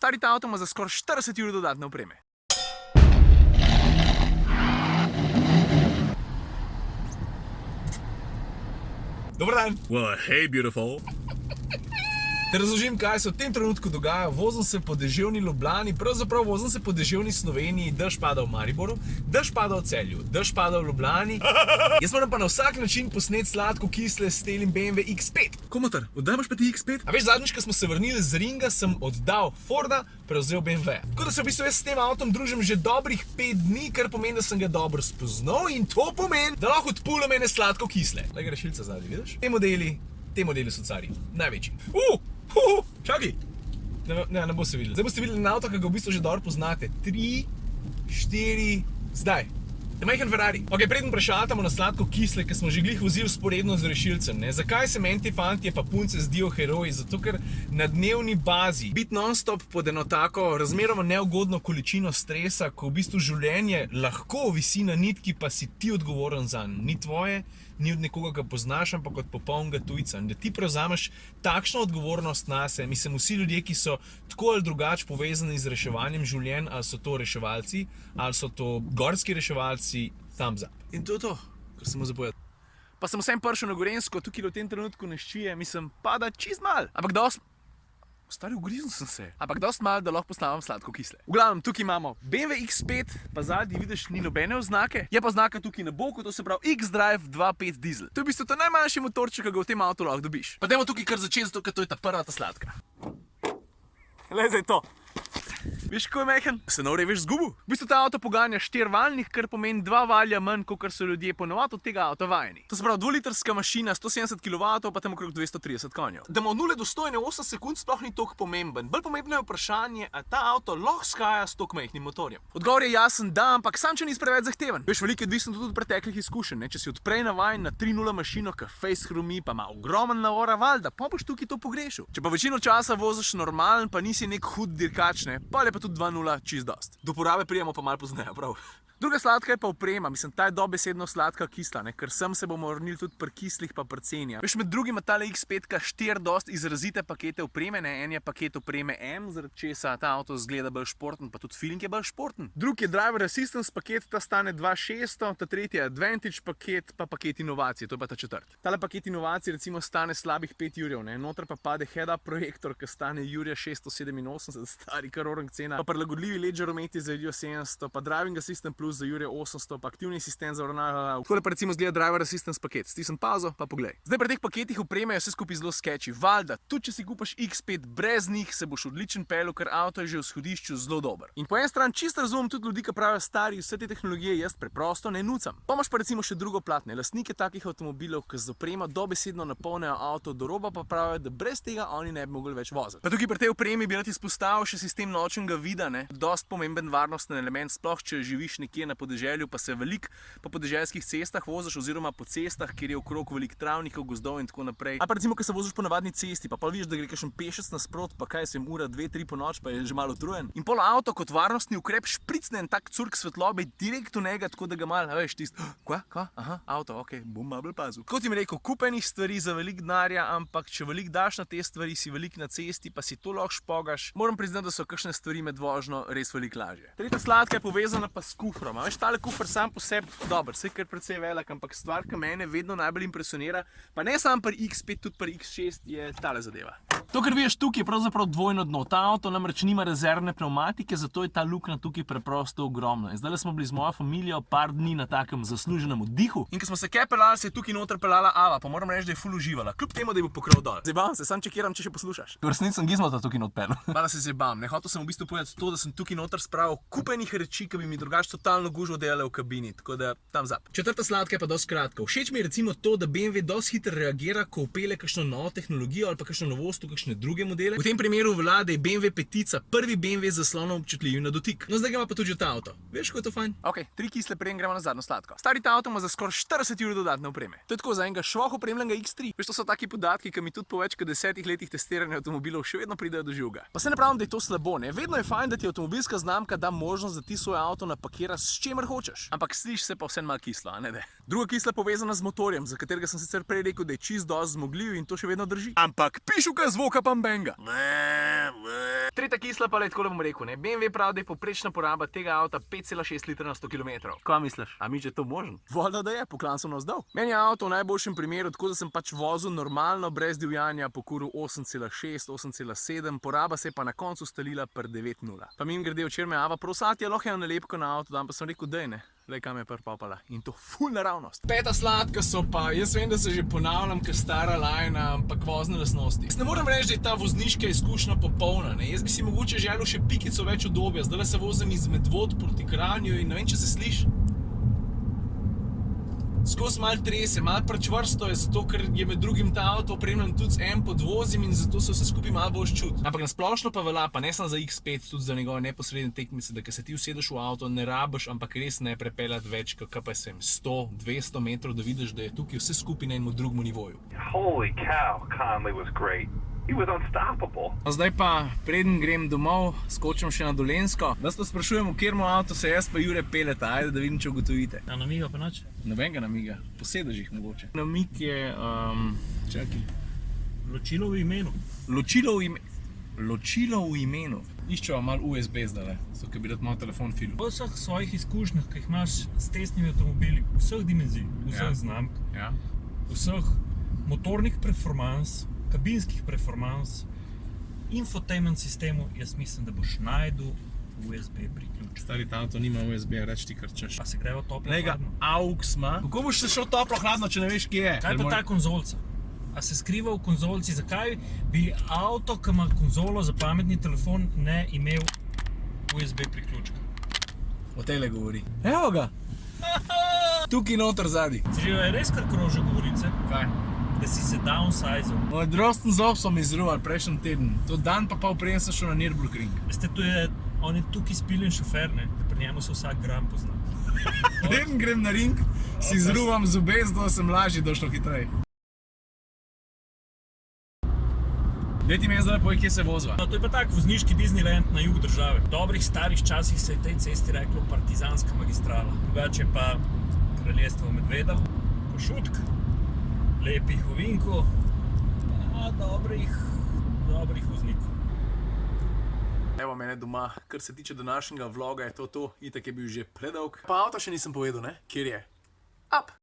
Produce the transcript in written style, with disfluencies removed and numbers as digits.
Stari ta avto ima za skoraj 40 ur dodatne opreme. Dobar dan. Well, hey, beautiful. Da razložim, kaj se v tem trenutku dogaja. Vozim se po deževni Ljubljani, pravzaprav vozim se po deževni Sloveniji, dež pada v Mariboru, dež pada v Celju, dež pada v Ljubljani. Jaz moram pa na vsak način posneti sladko kisle s telim BMW X5. Komotar, oddaš pa ti X5? A veš, zadnjič, ko smo se vrnili z ringa, sem oddal Forda, prevzel BMW. Tako da se v bistvu jaz s tem avtom družim že dobrih 5 dni, kar pomeni, da sem ga dobro spoznal in to pomeni, da lahko odpulam ene sladko kisle. Lej ga rešilca zadnji, vidiš? Te modeli so cari, največji. Čakaj! Ne bo se videli. Zdaj boste videli na avto, ki ga v bistvu že dobro poznate. 3, 4, zdaj. Majhen Ferrari. Ok, preden prešatamo na sladko kisle, ki smo že glih vozili sporedno z rešilcem, ne? Zakaj se meni ti fantje pa punce zdijo heroji? Zato, ker na dnevni bazi biti non-stop pod eno tako razmeroma neugodno količino stresa, ko v bistvu življenje lahko visi na nitki, pa si ti odgovoren zanj. Ni tvoje, ni od nekoga, ga poznaš, ampak od popolnega tujca. In da ti prevzameš takšno odgovornost nase, mislim, vsi ljudje, ki so tako ali drugače povezani z reševanjem življenj, ali so to reševalci, ali so to gorski reševalci, thumbs up. In to je to, kar sem mu zapovedal. Pa sem vsem prišel na Gorenjsko, tukaj v tem trenutku ne ščije, mislim, pada čist mal. Ampak dost... Stari, ugriznil sem se. Ampak dost mal, da lahko poslavam sladko kisle. V glavnem, tukaj imamo BMW X5, pa zadnji vidiš, ni nobene oznake. Je pa oznaka tukaj na boku, to se pravi X-Drive 2.5 diesel. To je v bistvu ta najmanjši motorček, ki ga v tem avtu lahko dobiš. Pa dajmo tukaj kar začeti, zato ker to je ta prva ta sladka. Le zdaj to. Veš, kako je mehen? Se nore veš zgubil. V bistvu ta avto poganja 4-valjnih, kar pomeni 2 valja manj, kot so ljudje ponovadi od tega avta vajeni. To se pravi 2-litrska mašina, 170 kW, pa tam okrog 230 konjev. Da ima od 0 do 100 in 8 sekund sploh ni toliko pomemben. Bolj pomembno je vprašanje, a ta avto lahko skaja s toliko majhnim motorjem. Odgovor je jasen, da, ampak sam če ni preveč zahteven. Veš, veliko je odvisno tudi od preteklih izkušenj, ne? Če si odprej navajen na 3.0 mašino, ki face hrumi, pa ima ogromen navora valjda, pa boš tukaj to pogrešil. Če pa večino časa voziš normalen, pa nisi nek hud dirkač, ne? Pa je pa tudi 2.0 čist dost. Do porabe prijemo pa malo pozneje, prav. Druga sladka je pa oprema, mislim, ta je dobesedno sladka kisla, ne? Ker sem se bomo vrnili tudi pri kislih pa pri ceni. Veš, med drugim ima tale X5 4 dost izrazite pakete opreme, ne? En je paket opreme M, zaradi česa ta avto zgleda bolj športen, pa tudi feeling je bolj športen. Drugi je Driver Assistance paket, ta stane 2.600, ta tretji je Advantage paket, pa paket inovacije, to je pa ta četrt. Tale paket inovacije recimo stane slabih 5 jurjev, ne? Noter pa pade head-up projektor, ki stane jurja 687, stari kar orang cena, pa prilagodljivi LED žarometi za Helio 700, pa Driving Assistant Plus za Jurje 800, pa aktivni asistent za uravnavanje. Takole pa recimo zgleda Driver Assistance paket. Stisnem pauzo, pa poglej. Zdaj pri teh paketih opreme je vse skupaj zelo sketchy. Valjda, tudi če si kupaš X5 brez njih, se boš odličen peljal, ker avto je že v izhodišču zelo dober. In po eni strani čisto razumem tudi ljudi, ki pravijo, stari, vse te tehnologije jaz preprosto ne nucam. Pa imaš pa recimo še drugo plat, ne? Lastnike takih avtomobilov, ki z opremo dobesedno napolnijo avto do roba, pa pravijo, da brez tega oni ne bi mogli več voziti. Pa tukaj pri tej opremi bi rad izpostavil še sistem nočnega vida, ne? Dost pomemben varnostni element, sploh če živiš nekje na podeželju, pa se veliko po podeželskih cestah voziš oziroma po cestah, kjer je okrog veliko travnikov, gozdov in tako naprej. A pa recimo, ko se voziš po navadni cesti, pa vidiš, da gre kakšen pešec nasprot, pa kaj se jim ura 2-3 po noč, pa je že malo utrujen. In pol avto kot varnostni ukrep špricne en tak curk svetlobe direkt v njega, tako da ga malo, veš, tisto, kva, aha, avto, ok, bom malo bolj pazil. Kot jim rekel, kupenih stvari za veliko denarja, ampak če veliko daš na te stvari, si veliko na cesti, pa si to lahko špogaš, moram priznati, da so kakšne stvari med vožnjo res veliko lažje. Tretja sladka je povezana pa s kufrom. Veš, tale kufr sam po sebi dober, saj kar precej velik, ampak stvar, ki mene vedno najbolj impresionira, pa ne samo pri X5, tudi pri X6 je tale zadeva. To, kar vidiš tukaj, je pravzaprav dvojno dno. Ta avto namreč nima rezervne pnevmatike, zato je ta luknja tukaj preprosto ogromna. In zdaj smo bili z mojo familijo par dni na takem zasluženem oddihu. In ko smo se kaj peljali, se je tukaj noter peljala Ava, pa moram reči, da je ful uživala, kljub temu, da je bil pokrov dol. Zebavam se, sam čekiram, če še poslušaš. V resnici sem gizmota tukaj not peljal. Malo se zebavam, ne hotel sem v bistvu povedati to, da sem tukaj noter spravil kupenih reči, ki bi mi drugače totalno gužvo delale v kabini, tako da tam zap. Četrta sladka je pa dosti kratka. Všeč mi je recimo to, da BMW dosti hitro reagira, ko vpelje kakšno novo tehnologijo ali pa kakšno novost v kakšne druge modele. V tem primeru velja, da je BMW petica prvi BMW z zaslonom občutljivim na dotik. No, zdaj ga ima pa tudi že ta avto. Veš, kako je to fajn? Ok, 3 kisle, preden gremo na zadnjo sladko. Stari ta avto ima za skoraj 40 ur dodatne opreme. To je tako za enega švoh opremljenega X3. Veš, to so taki podatki, ki mi tudi po več kot 10 letih testiranja avtomobilov še vedno pridejo do živega. Pa se ne pravim, da je to slabo, ne? Vedno je fajn, da ti avtomobilska znamka da možnost, da ti svoj avto napakiraš s čimer hočeš. Ampak sliši se pa vse malo kislo, a ne da. Druga kisla je povezana z motorjem, za katerega sem sicer prej rekel, da je čist dosti zmogljiv in to še vedno drži. Ampak pišuka zvoka pa benga. Tretja kisla pa le tako, da bom rekel, ne. BMW pravi, da je povprečna poraba tega avta 5,6 litra na 100 km. Kaj misliš? A mi že to možen? Voda, da je, poklan sem navzdol. Meni je avto v najboljšem primeru, tako da sem pač vozil normalno, brez divjanja, pokuril 8,6, 8,7, poraba se je pa na koncu stalila pri 9,0. Pa mim grede, včeraj me Ava prosati, je lahko eno nalepko na avto, dan pa sem rekel, dej ne. Lej, kam je prpopala. In to ful naravnost. Peta sladka so pa, jaz vem, da se že ponavljam, ker stara lajna, ampak vozne lastnosti. Jaz ne moram reči, da je ta vozniška izkušnja popolna, ne. Jaz bi si mogoče želel še pikico več udobja. Zdaj se vozim iz Medvod proti Kranju in ne vem, če se sliši. Skozi malo trese, malo prečvrsto je, zato ker je med drugim ta avto opremljen tudi z en podvozjem in zato se vse skupaj malo bolj čuti. Ampak nasplošno pa velja, pa ne samo za X5, tudi za njegove neposredne tekmice, da ko se ti usedeš v avto, ne rabiš, ampak res ne prepeljati več, kot pa sem 100, 200 metrov, da vidiš, da je tukaj vse skupaj na enem drugem nivoju. Holy cow, Conley was great. He was unstoppable. Zdaj pa, preden grem domov, skočim še na Dolenjsko. Da se sprašujem, v kjermo avto se jaz pa Jure peleta, ajde, da vidim, če ugotovite. A namiga pa noč? Nobenega namiga, po sedežih mogoče. Namig je, čakaj. Ločilo v imenu. Ločilo v imenu. Iščeva malo USB zdaj, zato ker bi rad malo telefon filil. Po vseh svojih izkušnjah, ki jih imaš s testnimi avtomobili, vseh dimenzij, vseh znamk, vseh motornih performans, kabinskih performans, infotainment sistemu, jaz mislim, da boš najdel USB priključek. Stari, ta avto nima USB, reč ti kar češ. Pa se greva toplo Lega, hladno. AUX ima. Kako boš se šel toplo hladno, če ne veš, kje je? Kaj pa ta konzolca? A se skriva v konzolci? Zakaj bi avto, ki ima konzolo za pametni telefon, ne imel USB priključka? O tele govori. Evo ga! Tukaj noter zadnji. Zelo je res kar kroža govorice, Kaj? da si se downsizal. Moj drosten zob so mi izruval prejšnji teden. To dan pa pol preden sem šel na Nürburgring. Veste, on je tukaj spiljen šofer, ne? Da pri njemu se vsak gram pozna. Preden grem na ring, si izruvam zobe, zato sem lažje došlo hitreje. Daj ti meni zdaj povej, kje se vozva. No, to je pa tak vozniški Disneyland na jug države. V dobrih starih časih se je tej cesti reklo partizanska magistrala. Drugače pa kraljestvo medvedov, Košutk, lepih ovinkov, pa dobrih voznikov. Evo mene doma, kar se tiče današnjega vloga, je to. Itak je bil že predolg. Pa avto še nisem povedal, ne? Kjer je? Up!